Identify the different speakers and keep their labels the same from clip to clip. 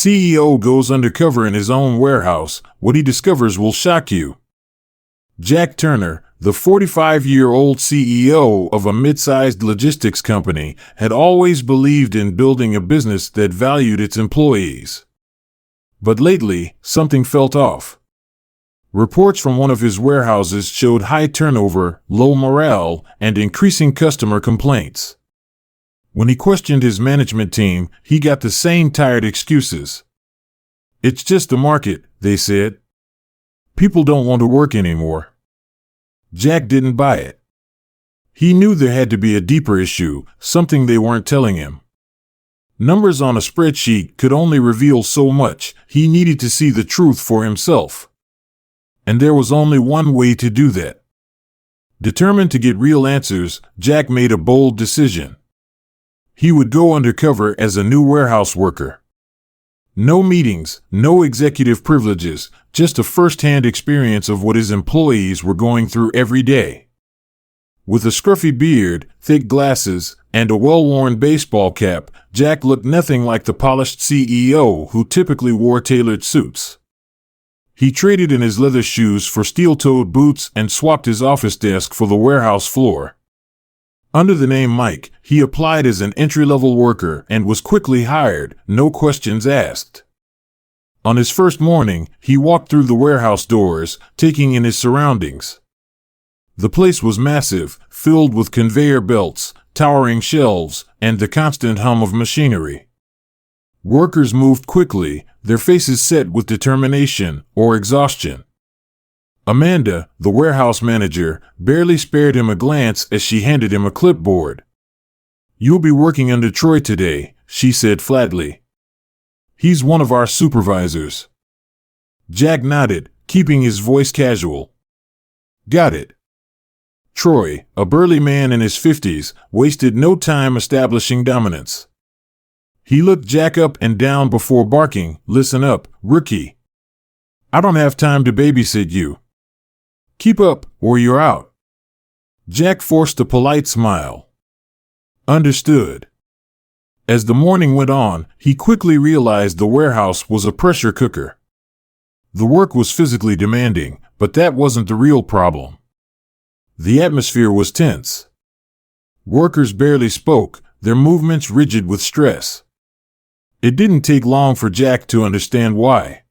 Speaker 1: CEO goes undercover in his own warehouse. What he discovers will shock you. Jack Turner, the 45-year-old CEO of a mid-sized logistics company, had always believed in building a business that valued its employees. But lately, something felt off. Reports from one of his warehouses showed high turnover, low morale, and increasing customer complaints. When he questioned his management team, he got the same tired excuses. "It's just the market," they said. "People don't want to work anymore." Jack didn't buy it. He knew there had to be a deeper issue, something they weren't telling him. Numbers on a spreadsheet could only reveal so much. He needed to see the truth for himself. And there was only one way to do that. Determined to get real answers, Jack made a bold decision. He would go undercover as a new warehouse worker. No meetings, no executive privileges, just a first-hand experience of what his employees were going through every day. With a scruffy beard, thick glasses, and a well-worn baseball cap, Jack looked nothing like the polished CEO who typically wore tailored suits. He traded in his leather shoes for steel-toed boots and swapped his office desk for the warehouse floor. Under the name Mike, he applied as an entry-level worker and was quickly hired, no questions asked. On his first morning, he walked through the warehouse doors, taking in his surroundings. The place was massive, filled with conveyor belts, towering shelves, and the constant hum of machinery. Workers moved quickly, their faces set with determination or exhaustion. Amanda, the warehouse manager, barely spared him a glance as she handed him a clipboard. "You'll be working under Troy today," she said flatly. "He's one of our supervisors." Jack nodded, keeping his voice casual. "Got it." Troy, a burly man in his 50s, wasted no time establishing dominance. He looked Jack up and down before barking, "Listen up, rookie. I don't have time to babysit you. Keep up, or you're out." Jack forced a polite smile. Understood. As the morning went on, he quickly realized the warehouse was a pressure cooker. The work was physically demanding, but that wasn't the real problem. The atmosphere was tense. Workers barely spoke, their movements rigid with stress. It didn't take long for Jack to understand why.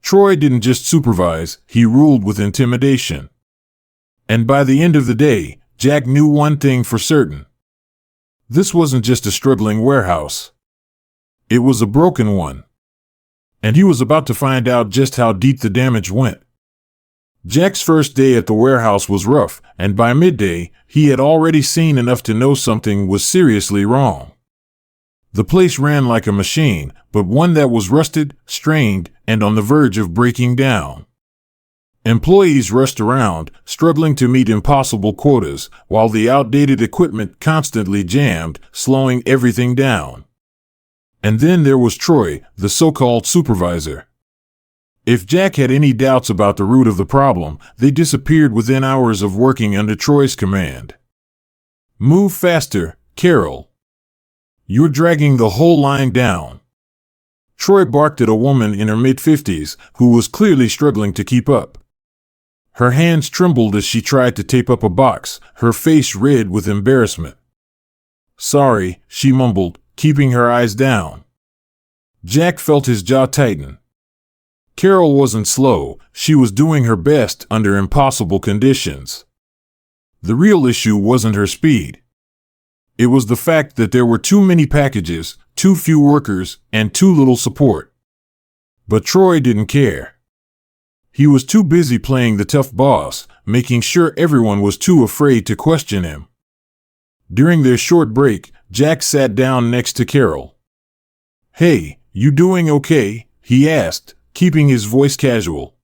Speaker 1: Troy didn't just supervise, he ruled with intimidation. And by the end of the day, Jack knew one thing for certain. This wasn't just a struggling warehouse. It was a broken one. And he was about to find out just how deep the damage went. Jack's first day at the warehouse was rough, and by midday, he had already seen enough to know something was seriously wrong. The place ran like a machine, but one that was rusted, strained, and on the verge of breaking down. Employees rushed around, struggling to meet impossible quotas, while the outdated equipment constantly jammed, slowing everything down. And then there was Troy, the so-called supervisor. If Jack had any doubts about the root of the problem, they disappeared within hours of working under Troy's command. "Move faster, Carol. You're dragging the whole line down." Troy barked at a woman in her mid-50s who was clearly struggling to keep up. Her hands trembled as she tried to tape up a box, her face red with embarrassment. "Sorry," she mumbled, keeping her eyes down. Jack felt his jaw tighten. Carol wasn't slow, she was doing her best under impossible conditions. The real issue wasn't her speed. It was the fact that there were too many packages, too few workers, and too little support. But Troy didn't care. He was too busy playing the tough boss, making sure everyone was too afraid to question him. During their short break, Jack sat down next to Carol. "Hey, you doing okay?" he asked, keeping his voice casual.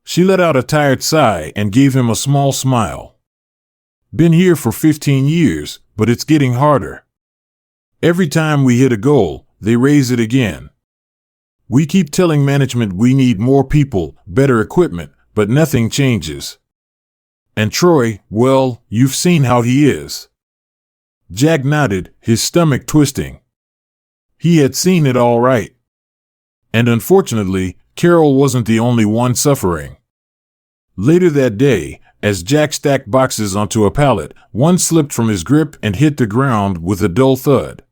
Speaker 1: She let out a tired sigh and gave him a small smile. "Been here for 15 years, but it's getting harder. Every time we hit a goal, they raise it again. We keep telling management we need more people, better equipment, but nothing changes. And Troy, well, you've seen how he is." Jack nodded, his stomach twisting. He had seen it all right. And unfortunately, Carol wasn't the only one suffering. Later that day, as Jack stacked boxes onto a pallet, one slipped from his grip and hit the ground with a dull thud.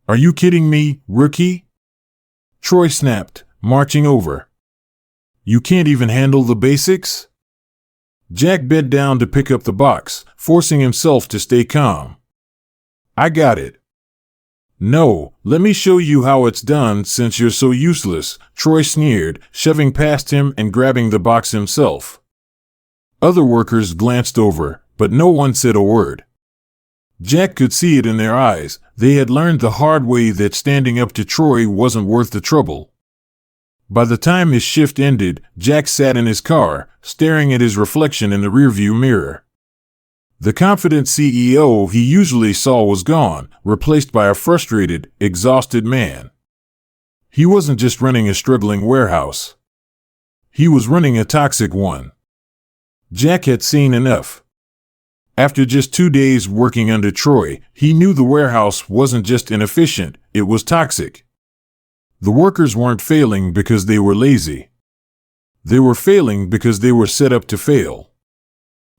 Speaker 1: "Are you kidding me, rookie?" Troy snapped, marching over. "You can't even handle the basics?" Jack bent down to pick up the box, forcing himself to stay calm. "I got it." "No, let me show you how it's done since you're so useless," Troy sneered, shoving past him and grabbing the box himself. Other workers glanced over, but no one said a word. Jack could see it in their eyes. They had learned the hard way that standing up to Troy wasn't worth the trouble. By the time his shift ended, Jack sat in his car, staring at his reflection in the rearview mirror. The confident CEO he usually saw was gone, replaced by a frustrated, exhausted man. He wasn't just running a struggling warehouse. He was running a toxic one. Jack had seen enough. After just 2 days working under Troy, he knew the warehouse wasn't just inefficient, it was toxic. The workers weren't failing because they were lazy. They were failing because they were set up to fail.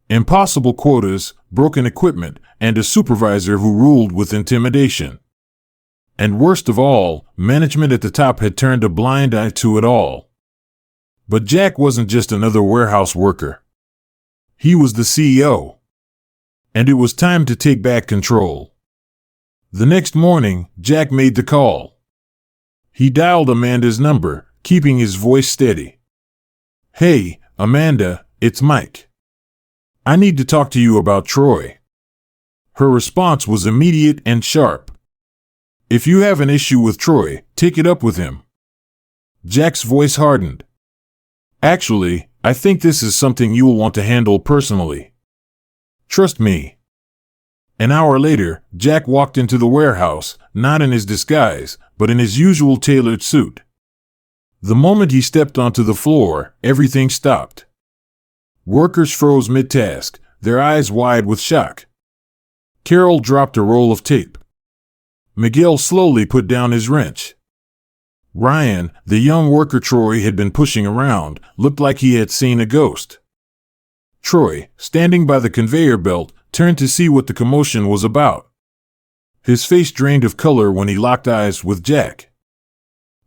Speaker 1: Impossible quotas, broken equipment, and a supervisor who ruled with intimidation. And worst of all, management at the top had turned a blind eye to it all. But Jack wasn't just another warehouse worker. He was the CEO. And it was time to take back control. The next morning, Jack made the call. He dialed Amanda's number, keeping his voice steady. "Hey, Amanda, it's Mike. I need to talk to you about Troy." Her response was immediate and sharp. "If you have an issue with Troy, take it up with him." Jack's voice hardened. "Actually, I think this is something you'll want to handle personally. Trust me." An hour later, Jack walked into the warehouse, not in his disguise, but in his usual tailored suit. The moment he stepped onto the floor, everything stopped. Workers froze mid-task, their eyes wide with shock. Carol dropped a roll of tape. Miguel slowly put down his wrench. Ryan, the young worker Troy had been pushing around, looked like he had seen a ghost. Troy, standing by the conveyor belt, turned to see what the commotion was about. His face drained of color when he locked eyes with Jack.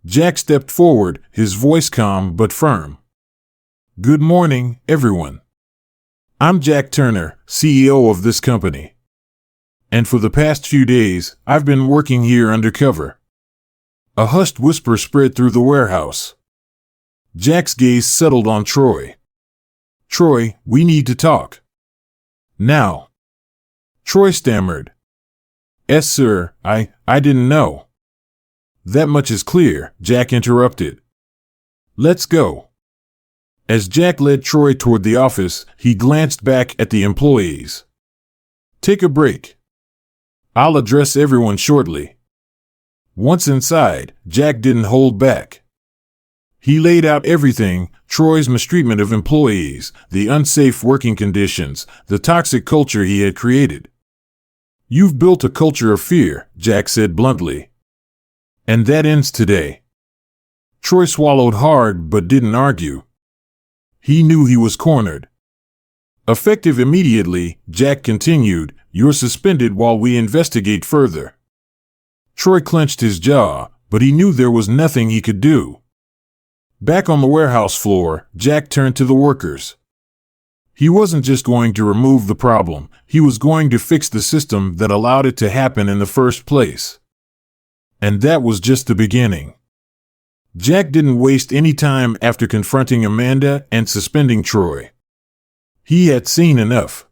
Speaker 1: Jack stepped forward, his voice calm but firm. "Good morning, everyone. I'm Jack Turner, CEO of this company. And for the past few days, I've been working here undercover." A hushed whisper spread through the warehouse. Jack's gaze settled on Troy. "Troy, we need to talk. Now." Troy stammered. "Yes, sir, I didn't know." "That much is clear," Jack interrupted. "Let's go." As Jack led Troy toward the office, he glanced back at the employees. "Take a break. I'll address everyone shortly." Once inside, Jack didn't hold back. He laid out everything: Troy's mistreatment of employees, the unsafe working conditions, the toxic culture he had created. "You've built a culture of fear," Jack said bluntly. "And that ends today." Troy swallowed hard but didn't argue. He knew he was cornered. Effective immediately, Jack continued, "You're suspended while we investigate further." Troy clenched his jaw, but he knew there was nothing he could do. Back on the warehouse floor, Jack turned to the workers. He wasn't just going to remove the problem, he was going to fix the system that allowed it to happen in the first place. And that was just the beginning. Jack didn't waste any time after confronting Amanda and suspending Troy. He had seen enough.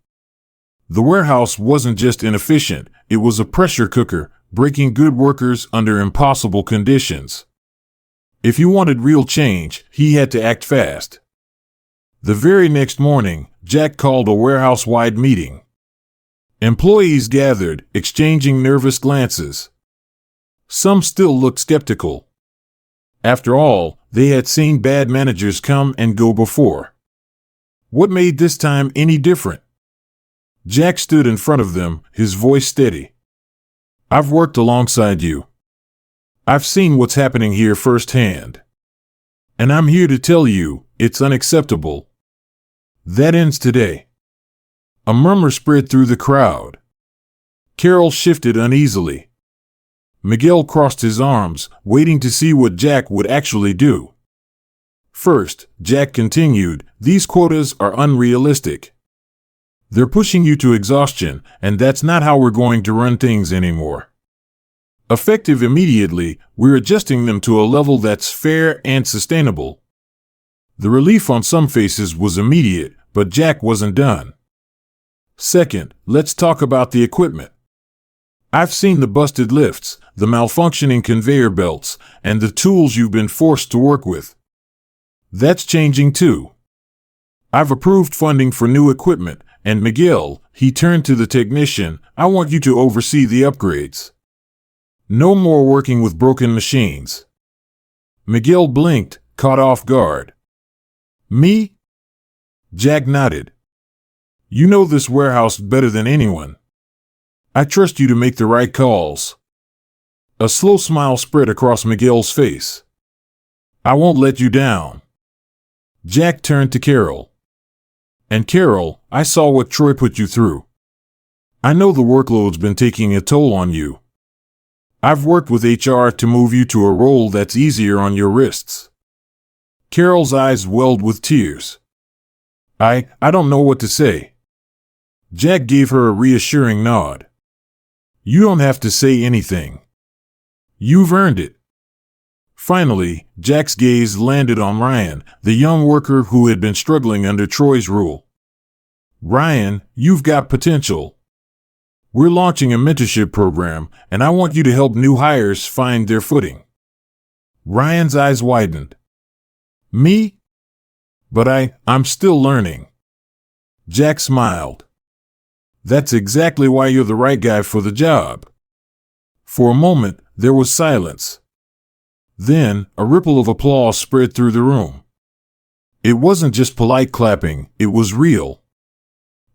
Speaker 1: The warehouse wasn't just inefficient, it was a pressure cooker, breaking good workers under impossible conditions. If he wanted real change, he had to act fast. The very next morning, Jack called a warehouse-wide meeting. Employees gathered, exchanging nervous glances. Some still looked skeptical. After all, they had seen bad managers come and go before. What made this time any different? Jack stood in front of them, his voice steady. "I've worked alongside you. I've seen what's happening here firsthand. And I'm here to tell you, it's unacceptable. That ends today. A murmur spread through the crowd. Carol shifted uneasily. Miguel crossed his arms, waiting to see what Jack would actually do. First, Jack continued, these quotas are unrealistic. They're pushing you to exhaustion, and that's not how we're going to run things anymore. Effective immediately, we're adjusting them to a level that's fair and sustainable. The relief on some faces was immediate, but Jack wasn't done. Second, let's talk about the equipment. I've seen the busted lifts, the malfunctioning conveyor belts, and the tools you've been forced to work with. That's changing too. I've approved funding for new equipment, and Miguel, he turned to the technician, I want you to oversee the upgrades. No more working with broken machines. Miguel blinked, caught off guard. Me? Jack nodded. You know this warehouse better than anyone. I trust you to make the right calls. A slow smile spread across Miguel's face. I won't let you down. Jack turned to Carol. And Carol, I saw what Troy put you through. I know the workload's been taking a toll on you. I've worked with HR to move you to a role that's easier on your wrists. Carol's eyes welled with tears. I don't know what to say. Jack gave her a reassuring nod. You don't have to say anything. You've earned it. Finally, Jack's gaze landed on Ryan, the young worker who had been struggling under Troy's rule. Ryan, you've got potential. We're launching a mentorship program, and I want you to help new hires find their footing. Ryan's eyes widened. Me? But I'm still learning. Jack smiled. That's exactly why you're the right guy for the job. For a moment, there was silence. Then, a ripple of applause spread through the room. It wasn't just polite clapping, it was real.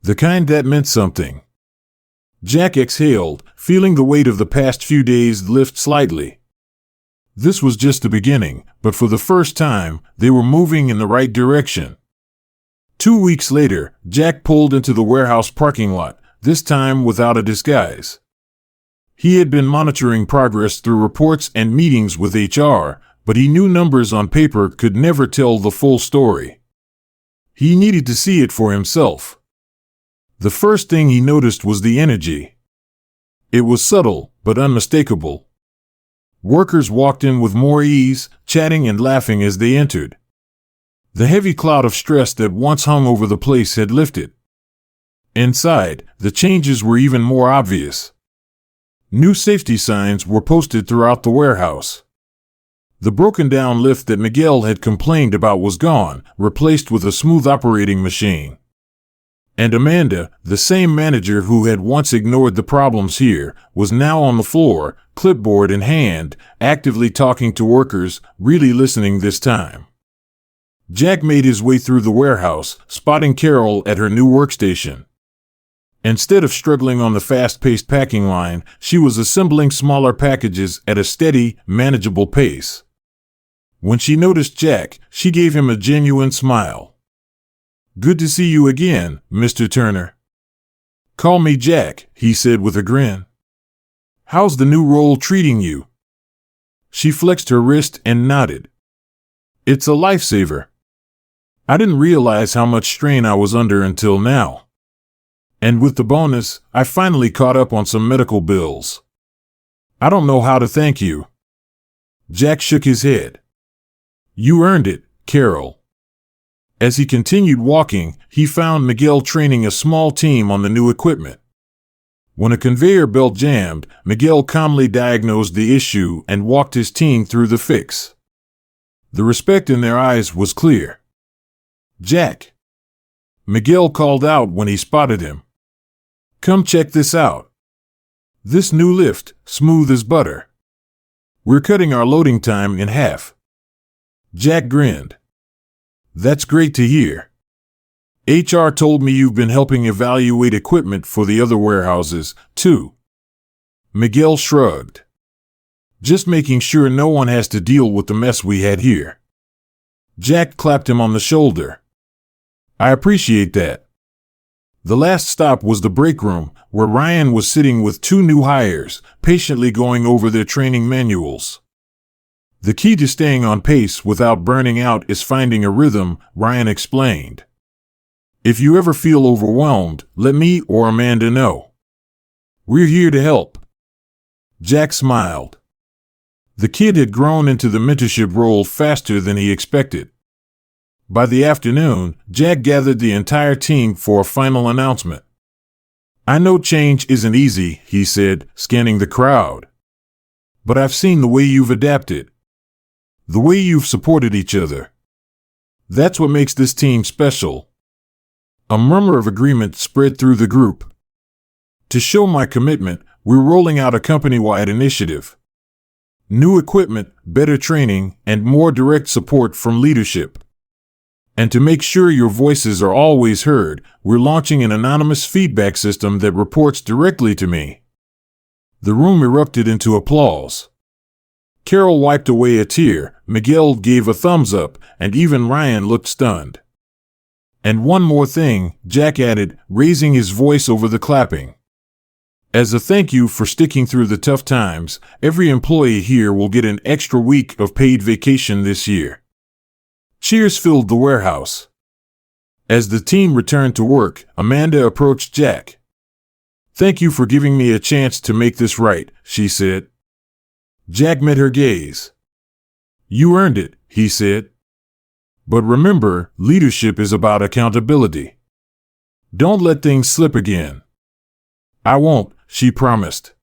Speaker 1: The kind that meant something. Jack exhaled, feeling the weight of the past few days lift slightly. This was just the beginning, but for the first time, they were moving in the right direction. 2 weeks later, Jack pulled into the warehouse parking lot, this time without a disguise. He had been monitoring progress through reports and meetings with HR, but he knew numbers on paper could never tell the full story. He needed to see it for himself. The first thing he noticed was the energy. It was subtle, but unmistakable. Workers walked in with more ease, chatting and laughing as they entered. The heavy cloud of stress that once hung over the place had lifted. Inside, the changes were even more obvious. New safety signs were posted throughout the warehouse. The broken-down lift that Miguel had complained about was gone, replaced with a smooth operating machine. And Amanda, the same manager who had once ignored the problems here, was now on the floor, clipboard in hand, actively talking to workers, really listening this time. Jack made his way through the warehouse, spotting Carol at her new workstation. Instead of struggling on the fast-paced packing line, she was assembling smaller packages at a steady, manageable pace. When she noticed Jack, she gave him a genuine smile. Good to see you again, Mr. Turner. Call me Jack, he said with a grin. How's the new role treating you? She flexed her wrist and nodded. It's a lifesaver. I didn't realize how much strain I was under until now. And with the bonus, I finally caught up on some medical bills. I don't know how to thank you. Jack shook his head. You earned it, Carol. As he continued walking, he found Miguel training a small team on the new equipment. When a conveyor belt jammed, Miguel calmly diagnosed the issue and walked his team through the fix. The respect in their eyes was clear. Jack. Miguel called out when he spotted him. Come check this out. This new lift, smooth as butter. We're cutting our loading time in half. Jack grinned. That's great to hear. HR told me you've been helping evaluate equipment for the other warehouses, too. Miguel shrugged. Just making sure no one has to deal with the mess we had here. Jack clapped him on the shoulder. I appreciate that. The last stop was the break room, where Ryan was sitting with two new hires, patiently going over their training manuals. The key to staying on pace without burning out is finding a rhythm, Ryan explained. If you ever feel overwhelmed, let me or Amanda know. We're here to help. Jack smiled. The kid had grown into the mentorship role faster than he expected. By the afternoon, Jack gathered the entire team for a final announcement. I know change isn't easy, he said, scanning the crowd. But I've seen the way you've adapted. The way you've supported each other. That's what makes this team special. A murmur of agreement spread through the group. To show my commitment, we're rolling out a company-wide initiative. New equipment, better training, and more direct support from leadership. And to make sure your voices are always heard, we're launching an anonymous feedback system that reports directly to me. The room erupted into applause. Carol wiped away a tear, Miguel gave a thumbs up, and even Ryan looked stunned. And one more thing, Jack added, raising his voice over the clapping. As a thank you for sticking through the tough times, every employee here will get an extra week of paid vacation this year. Cheers filled the warehouse. As the team returned to work, Amanda approached Jack. Thank you for giving me a chance to make this right, she said. Jack met her gaze. You earned it, he said. But remember, leadership is about accountability. Don't let things slip again. I won't, she promised.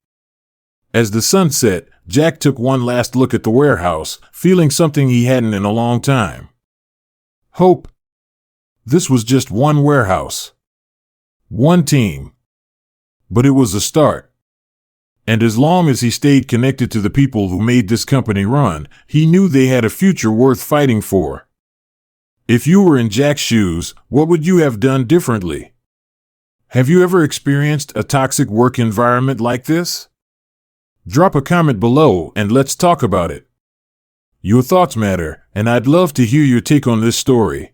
Speaker 1: As the sun set, Jack took one last look at the warehouse, feeling something he hadn't in a long time. Hope. This was just one warehouse. One team. But it was a start. And as long as he stayed connected to the people who made this company run, he knew they had a future worth fighting for. If you were in Jack's shoes, what would you have done differently? Have you ever experienced a toxic work environment like this? Drop a comment below and let's talk about it. Your thoughts matter, and I'd love to hear your take on this story.